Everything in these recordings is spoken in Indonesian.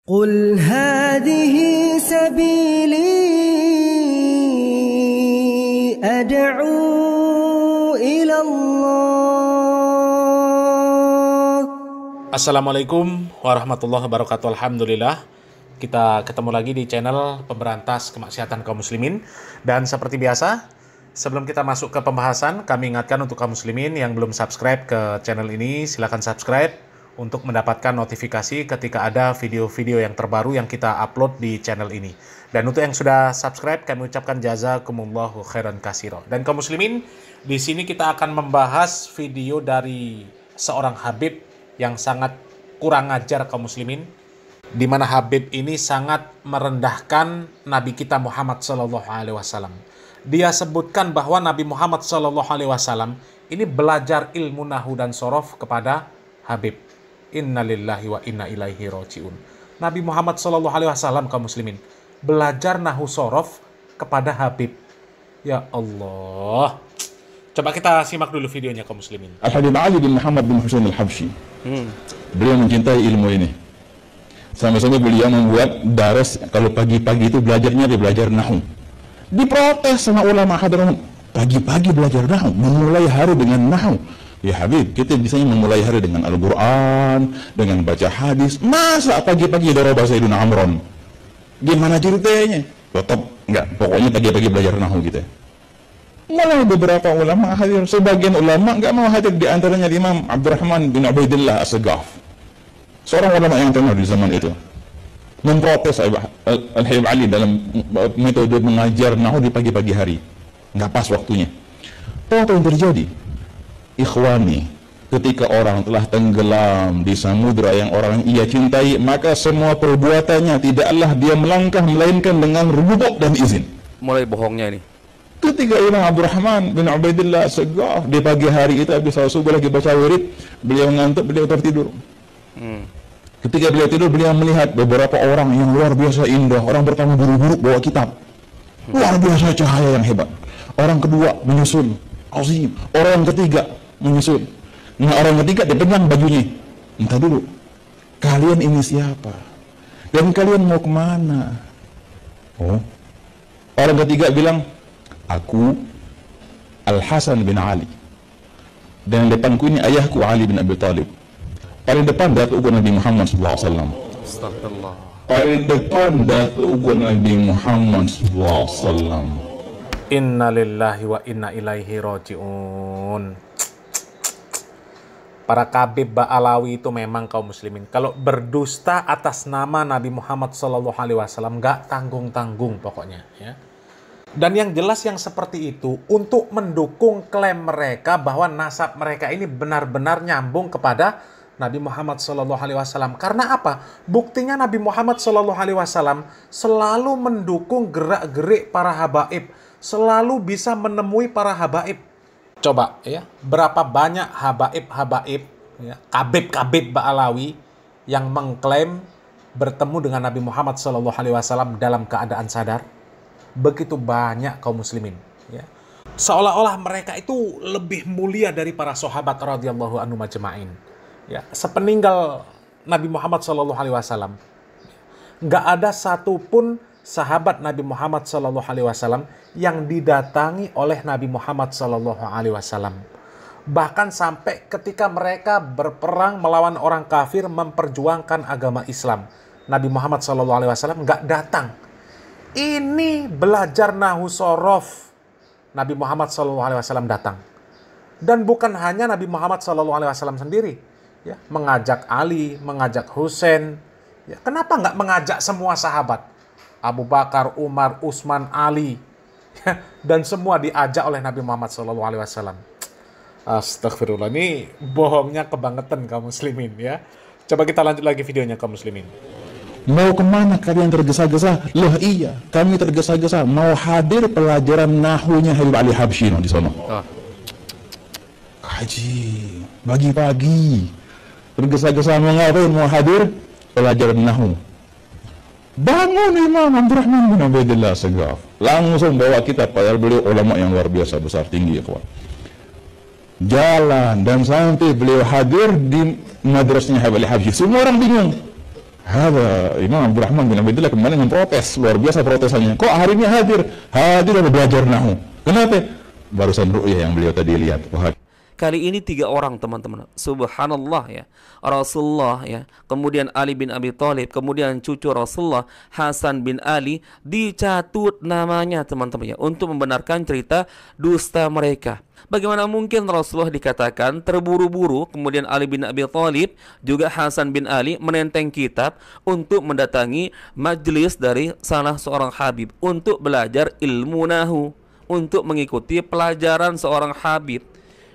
قل هذه سبيلي أدعو إلى الله. Assalamualaikum warahmatullahi wabarakatuh. Alhamdulillah, kita ketemu lagi di channel pemberantas kemaksiatan kaum muslimin. Dan seperti biasa, sebelum kita masuk ke pembahasan, kami ingatkan untuk kaum muslimin yang belum subscribe ke channel ini, silakan subscribe untuk mendapatkan notifikasi ketika ada video-video yang terbaru yang kita upload di channel ini. Dan untuk yang sudah subscribe, kami ucapkan jazakumullahu khairan katsira. Dan kaum muslimin, di sini kita akan membahas video dari seorang Habib yang sangat kurang ajar kaum muslimin, di mana Habib ini sangat merendahkan Nabi kita Muhammad SAW. Dia sebutkan bahwa Nabi Muhammad SAW ini belajar ilmu nahu dan sorof kepada Habib. Innalillahi wa inna ilaihi raji'un. Nabi Muhammad SAW kaum muslimin belajar nahu sorof kepada Habib. Ya Allah. Coba kita simak dulu videonya kaum muslimin. Al-Habib Ali bin Muhammad bin Husain Al-Habsyi. Beliau mencintai ilmu ini. Sampai-sampai beliau membuat daras kalau pagi-pagi itu belajarnya dia belajar nahu. Diprotes sama ulama Hadramaut. Pagi-pagi belajar nahu, memulai hari dengan nahu. Ya Habib, kita biasanya memulai hari dengan Al-Quran, dengan baca hadis. Masa pagi-pagi darabah Sayyidina Amron? Gimana ceritanya? Tetap enggak, pokoknya pagi-pagi belajar nahu gitu. Mulai beberapa ulama hadir, sebagian ulama enggak mau hadir, di antaranya Imam Abdurrahman bin Ubaidillah As-Saghaf, seorang ulama yang terkenal di zaman itu, memprotes Al-Habib Ali dalam metode mengajar nahu di pagi-pagi hari. Enggak pas waktunya. Tahu apa yang terjadi? Ikhwani, ketika orang telah tenggelam di samudra yang orang ia cintai, maka semua perbuatannya tidaklah dia melangkah melainkan dengan rubuk dan izin. Mulai bohongnya ini. Ketika Imam Abdurrahman bin Ubaidillah As-Saghaf di pagi hari itu habis salat subuh lagi baca wirid, beliau ngantuk, beliau tertidur. Ketika beliau tidur, beliau melihat beberapa orang yang luar biasa indah. Orang pertama buru-buru bawa kitab, luar biasa cahaya yang hebat. Orang kedua menyusul, azim. Orang ketiga menyusul. Nah, orang ketiga dipegang bajunya. Entah dulu, kalian ini siapa? Dan kalian mau kemana? Oh, orang ketiga bilang, aku Al-Hasan bin Ali. Dan depanku ini ayahku Ali bin Abi Thalib. Paling depan Datuk Nabi Muhammad SAW. Astagfirullah. Paling depan Datuk Nabi Muhammad SAW. Innalillahi wa inna ilaihi raji'un. Para kabib Ba'alawi itu memang kaum muslimin, kalau berdusta atas nama Nabi Muhammad SAW nggak tanggung-tanggung pokoknya ya. Dan yang jelas yang seperti itu untuk mendukung klaim mereka bahwa nasab mereka ini benar-benar nyambung kepada Nabi Muhammad SAW. Karena apa? Buktinya Nabi Muhammad SAW selalu mendukung gerak-gerik para habaib, selalu bisa menemui para habaib. Coba ya, berapa banyak habaib-habaib, ya, kabib-kabib Ba'alawi yang mengklaim bertemu dengan Nabi Muhammad SAW dalam keadaan sadar? Begitu banyak kaum muslimin. Ya. Seolah-olah mereka itu lebih mulia dari para sahabat radhiyallahu anhum ajma'in. Ya, sepeninggal Nabi Muhammad SAW, nggak ada satupun sahabat Nabi Muhammad SAW yang didatangi oleh Nabi Muhammad SAW. Bahkan sampai ketika mereka berperang melawan orang kafir memperjuangkan agama Islam, Nabi Muhammad SAW nggak datang. Ini belajar nahu sorof, Nabi Muhammad SAW datang. Dan bukan hanya Nabi Muhammad SAW sendiri, ya, mengajak Ali, mengajak Husain. Ya, kenapa nggak mengajak semua sahabat? Abu Bakar, Umar, Utsman, Ali, dan semua diajak oleh Nabi Muhammad SAW. Astagfirullah, ini bohongnya kebangetan kaum muslimin ya. Coba kita lanjut lagi videonya kaum muslimin. Mau kemana kalian tergesa-gesa? Loh iya, kami tergesa-gesa mau hadir pelajaran nahunya Habib Ali Habsyi di sana. Haji, pagi-pagi tergesa-gesa mau ngapain? Mau hadir pelajaran nahu. Bangun Imam Abdurrahman bin Ubaidillah As-Saghaf, langsung bawa kitab, padahal beliau ulama yang luar biasa, besar tinggi ya kawan. Jalan dan sampai beliau hadir di madrasahnya Habib Ali Habsyi. Semua orang bingung. Ada Imam Abdurrahman bin Abdullah kemarin memprotes, luar biasa protesannya. Kok hari ini hadir belajar nahu? Kenapa? Barusan ru'yah yang beliau tadi lihat. Wah. Kali ini 3 orang teman-teman. Subhanallah ya. Rasulullah ya. Kemudian Ali bin Abi Thalib. Kemudian cucu Rasulullah Hasan bin Ali. Dicatut namanya teman-teman ya. Untuk membenarkan cerita dusta mereka. Bagaimana mungkin Rasulullah dikatakan terburu-buru. Kemudian Ali bin Abi Thalib. Juga Hasan bin Ali menenteng kitab. Untuk mendatangi majelis dari salah seorang habib. Untuk belajar ilmu nahu. Untuk mengikuti pelajaran seorang habib.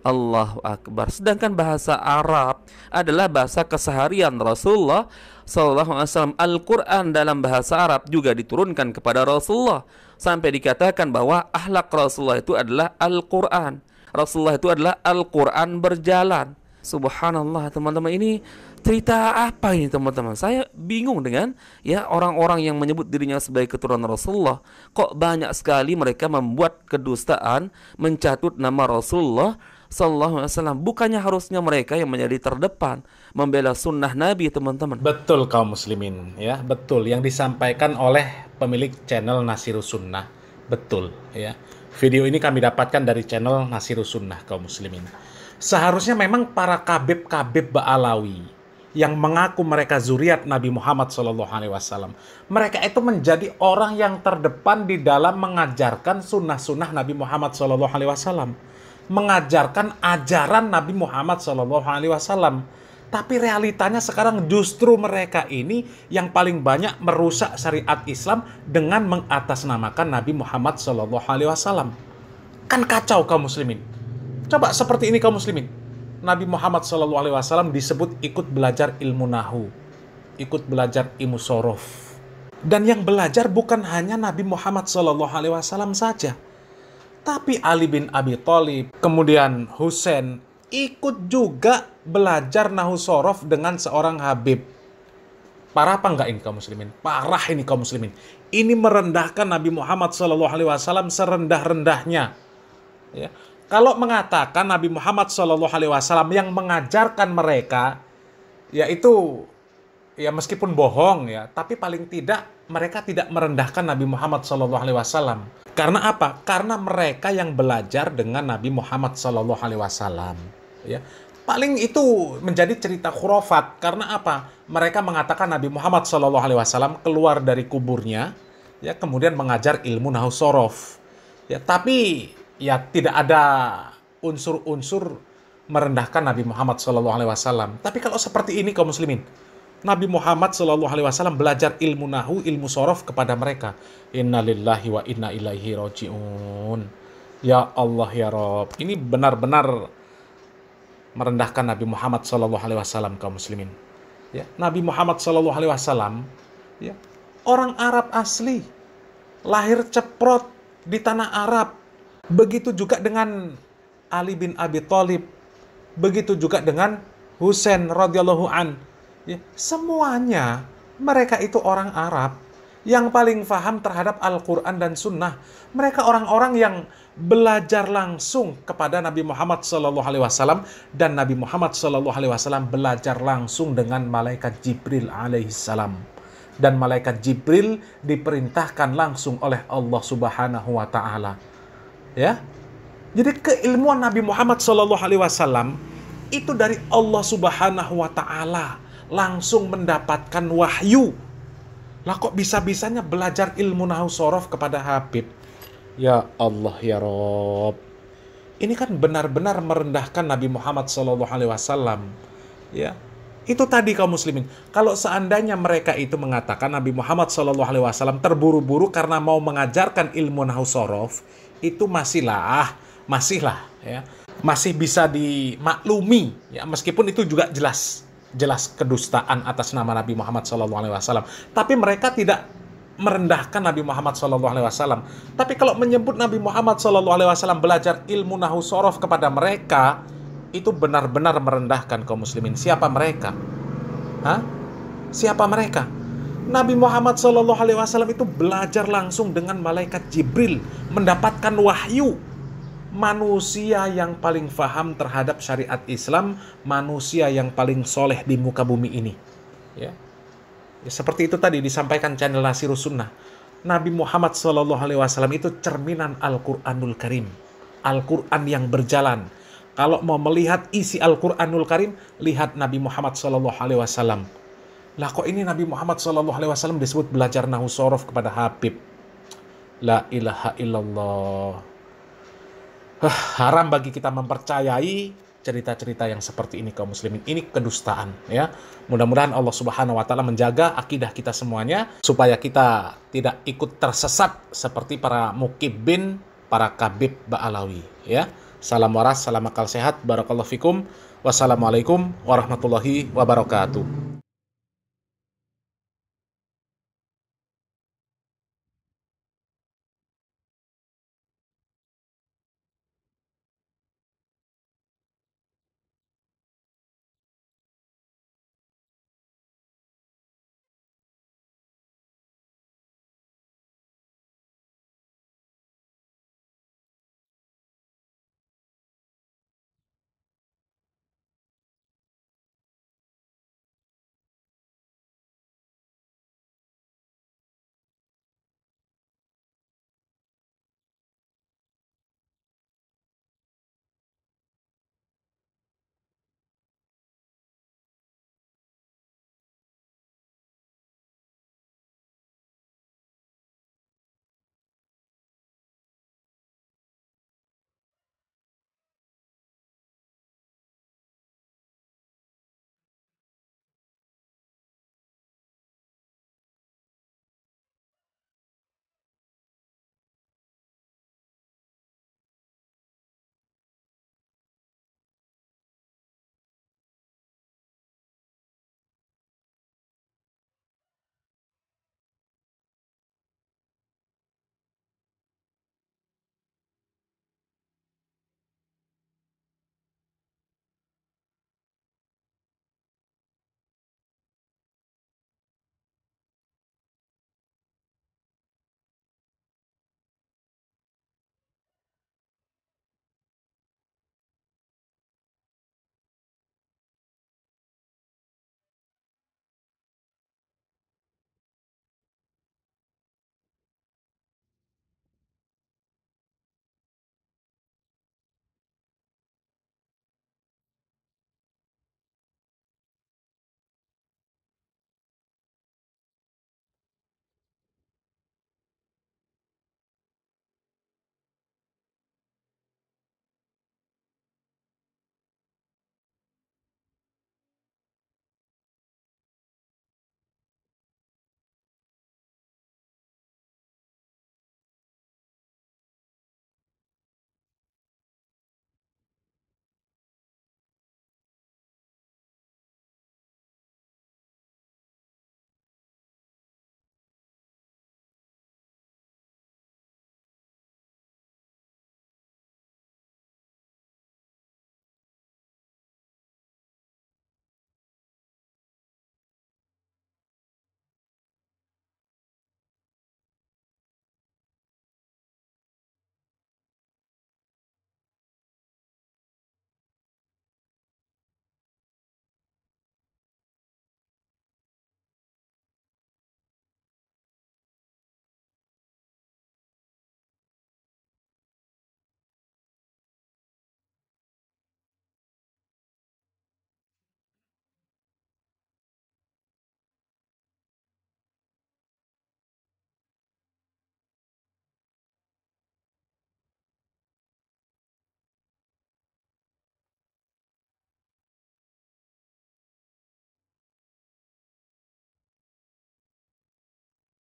Allahu Akbar. Sedangkan bahasa Arab adalah bahasa keseharian Rasulullah SAW. Al-Quran dalam bahasa Arab juga diturunkan kepada Rasulullah. Sampai dikatakan bahwa akhlak Rasulullah itu adalah Al-Quran. Rasulullah itu adalah Al-Quran berjalan. Subhanallah teman-teman, ini cerita apa ini teman-teman? Saya bingung dengan ya orang-orang yang menyebut dirinya sebagai keturunan Rasulullah. Kok banyak sekali mereka membuat kedustaan, mencatut nama Rasulullah Sallallahu Alaihi Wasallam. Bukannya harusnya mereka yang menjadi terdepan membela sunnah Nabi teman-teman. Betul kaum muslimin ya, betul yang disampaikan oleh pemilik channel Nasirus Sunnah. Betul ya. Video ini kami dapatkan dari channel Nasirus Sunnah kaum muslimin. Seharusnya memang para kabib-kabib Ba'alawi yang mengaku mereka zuriat Nabi Muhammad SAW, mereka itu menjadi orang yang terdepan di dalam mengajarkan sunnah-sunnah Nabi Muhammad SAW, mengajarkan ajaran Nabi Muhammad SAW. Tapi realitanya sekarang justru mereka ini yang paling banyak merusak syariat Islam dengan mengatasnamakan Nabi Muhammad SAW. Kan kacau kaum muslimin. Coba seperti ini kaum muslimin. Nabi Muhammad SAW disebut ikut belajar ilmu nahu, ikut belajar ilmu sorof. Dan yang belajar bukan hanya Nabi Muhammad SAW saja, tapi Ali bin Abi Thalib, kemudian Husain, ikut juga belajar nahu sorof dengan seorang habib. Parah apa enggak ini kaum muslimin? Parah ini kaum muslimin. Ini merendahkan Nabi Muhammad SAW serendah-rendahnya. Ya. Kalau mengatakan Nabi Muhammad SAW yang mengajarkan mereka, yaitu ya meskipun bohong ya, tapi paling tidak mereka tidak merendahkan Nabi Muhammad SAW. Karena apa? Karena mereka yang belajar dengan Nabi Muhammad SAW. Ya, paling itu menjadi cerita khurafat. Karena apa? Mereka mengatakan Nabi Muhammad SAW keluar dari kuburnya, ya kemudian mengajar ilmu nahu sorof. Ya, tapi ya tidak ada unsur-unsur merendahkan Nabi Muhammad SAW. Tapi kalau seperti ini kaum muslimin, Nabi Muhammad SAW belajar ilmu nahu, ilmu sorof kepada mereka. Inna lillahi wa inna ilaihi roji'un. Ya Allah ya Rabb. Ini benar-benar merendahkan Nabi Muhammad SAW kaum muslimin. Ya, Nabi Muhammad SAW ya, orang Arab asli, lahir ceprot di tanah Arab. Begitu juga dengan Ali bin Abi Thalib, begitu juga dengan Husain radhiyallahu an. Ya, semuanya mereka itu orang Arab yang paling paham terhadap Al-Quran dan Sunnah. Mereka orang-orang yang belajar langsung kepada Nabi Muhammad SAW, dan Nabi Muhammad SAW belajar langsung dengan malaikat Jibril alaihissalam. Dan malaikat Jibril diperintahkan langsung oleh Allah Subhanahu wa Ta'ala. Ya, jadi keilmuan Nabi Muhammad SAW itu dari Allah Subhanahu wa Ta'ala, langsung mendapatkan wahyu. Lah kok bisa-bisanya belajar ilmu nahu sorof kepada Habib? Ya Allah ya Rob, ini kan benar-benar merendahkan Nabi Muhammad SAW. Ya, itu tadi kaum muslimin. Kalau seandainya mereka itu mengatakan Nabi Muhammad SAW terburu-buru karena mau mengajarkan ilmu nahu sorof, itu masihlah ya, masih bisa dimaklumi ya, meskipun itu juga jelas kedustaan atas nama Nabi Muhammad SAW. Tapi mereka tidak merendahkan Nabi Muhammad SAW. Tapi kalau menyebut Nabi Muhammad SAW belajar ilmu nahu sorof kepada mereka, itu benar-benar merendahkan kaum muslimin. Siapa mereka? Hah? Siapa mereka? Nabi Muhammad SAW itu belajar langsung dengan malaikat Jibril, mendapatkan wahyu. Manusia yang paling faham terhadap syariat Islam, manusia yang paling soleh di muka bumi ini. Ya. Ya, seperti itu tadi disampaikan channel Nasirus Sunnah. Nabi Muhammad SAW itu cerminan Al-Quranul Karim. Al-Quran yang berjalan. Kalau mau melihat isi Al-Quranul Karim, lihat Nabi Muhammad SAW. Lah kok ini Nabi Muhammad SAW disebut belajar Nahwu Shorof kepada Habib? La ilaha illallah. Haram bagi kita mempercayai cerita-cerita yang seperti ini kaum muslimin. Ini kedustaan ya. Mudah-mudahan Allah Subhanahu wa taala menjaga akidah kita semuanya supaya kita tidak ikut tersesat seperti para mukibin, para kabib Ba'alawi ya. Salam waras, salam akal sehat, barakallahu fikum. Wassalamualaikum warahmatullahi wabarakatuh.